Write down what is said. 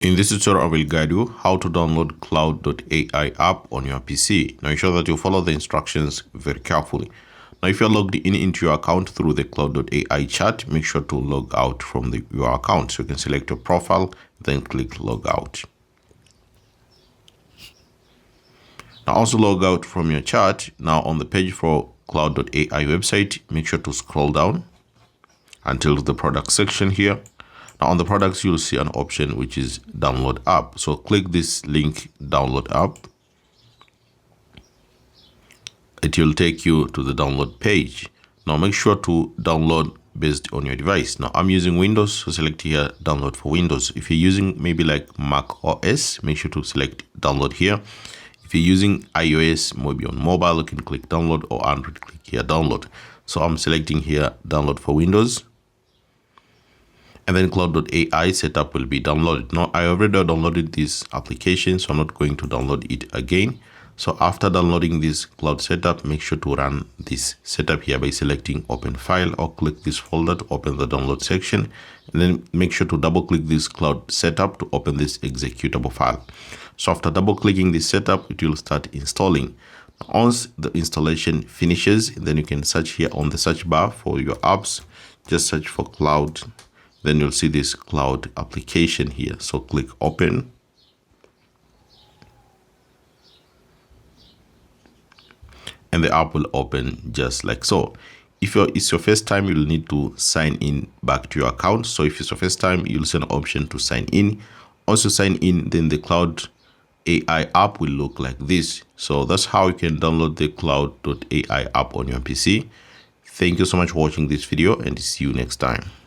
In this tutorial, I will guide you how to download Claude.ai app on your PC. Now ensure that you follow the instructions very carefully. Now if you're logged in into your account through the Claude.ai chat, make sure to log out from your account. So you can select your profile, then click log out. Now also log out from your chat. Now on the page for Claude.ai website, make sure to scroll down until the product section here. Now on the products, you'll see an option which is download app. So click this link, download app. It will take you to the download page. Now make sure to download based on your device. Now I'm using Windows, so select here download for Windows. If you're using maybe like Mac OS, make sure to select download here. If you're using iOS, maybe on mobile, you can click download, or Android, click here download. So I'm selecting here download for Windows. And then Claude.ai setup will be downloaded. Now I already downloaded this application, so I'm not going to download it again. So after downloading this Claude setup, make sure to run this setup here by selecting open file, or click this folder to open the download section. And then make sure to double click this Claude setup to open this executable file. So after double clicking this setup, it will start installing. Once the installation finishes, then you can search here on the search bar for your apps. Just search for Claude. Then you'll see this Claude application here. So click open. And the app will open just like so. If it's your first time, you'll need to sign in back to your account. So if it's your first time, you'll see an option to sign in. Once you sign in, then the Claude.ai app will look like this. So that's how you can download the Claude.ai app on your PC. Thank you so much for watching this video, and see you next time.